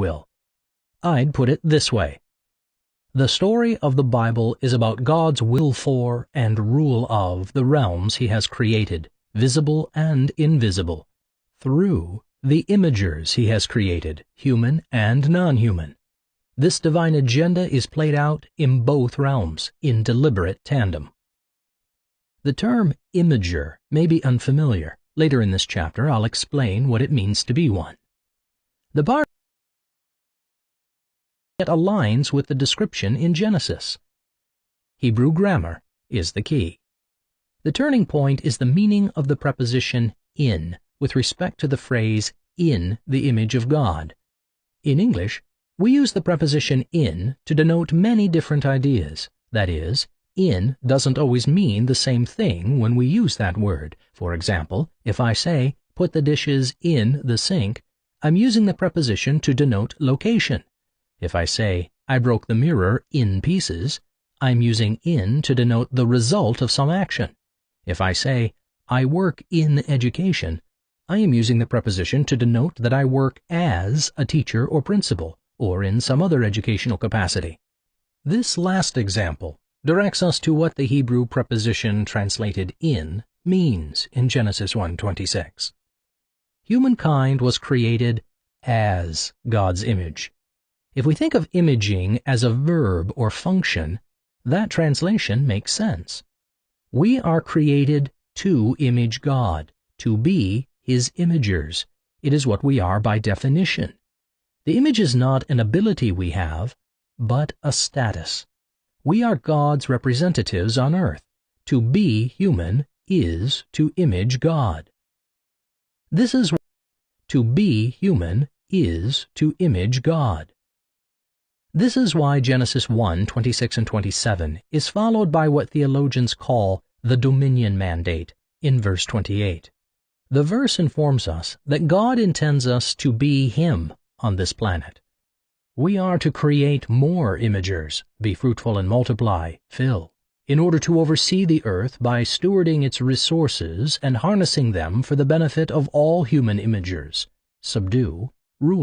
will. I'd put it this way. The story of the Bible is about God's will for and rule of the realms He has created, visible and invisible, through the imagers He has created, human and non-human. This divine agenda is played out in both realms, in deliberate tandem. The term imager may be unfamiliar. Later in this chapter, I'll explain what it means to be one. The part aligns with the description in Genesis. Hebrew grammar is the key. The turning point is the meaning of the preposition in with respect to the phrase in the image of God. In English, we use the preposition in to denote many different ideas. That is, in doesn't always mean the same thing when we use that word. For example, if I say, put the dishes in the sink, I'm using the preposition to denote location. If I say, I broke the mirror in pieces, I'm using in to denote the result of some action. If I say, I work in education, I am using the preposition to denote that I work as a teacher or principal, or in some other educational capacity. This last example directs us to what the Hebrew preposition translated in means in Genesis 1:26. Humankind was created as God's image. If we think of imaging as a verb or function, that translation makes sense. We are created to image God, to be His imagers. It is what we are by definition. The image is not an ability we have, but a status. We are God's representatives on earth. To be human is to image God. To be human is to image God. This is why Genesis 1:26 and 27 is followed by what theologians call the dominion mandate in verse 28. The verse informs us that God intends us to be Him on this planet. We are to create more imagers, be fruitful and multiply, fill, in order to oversee the earth by stewarding its resources and harnessing them for the benefit of all human imagers, subdue, rule.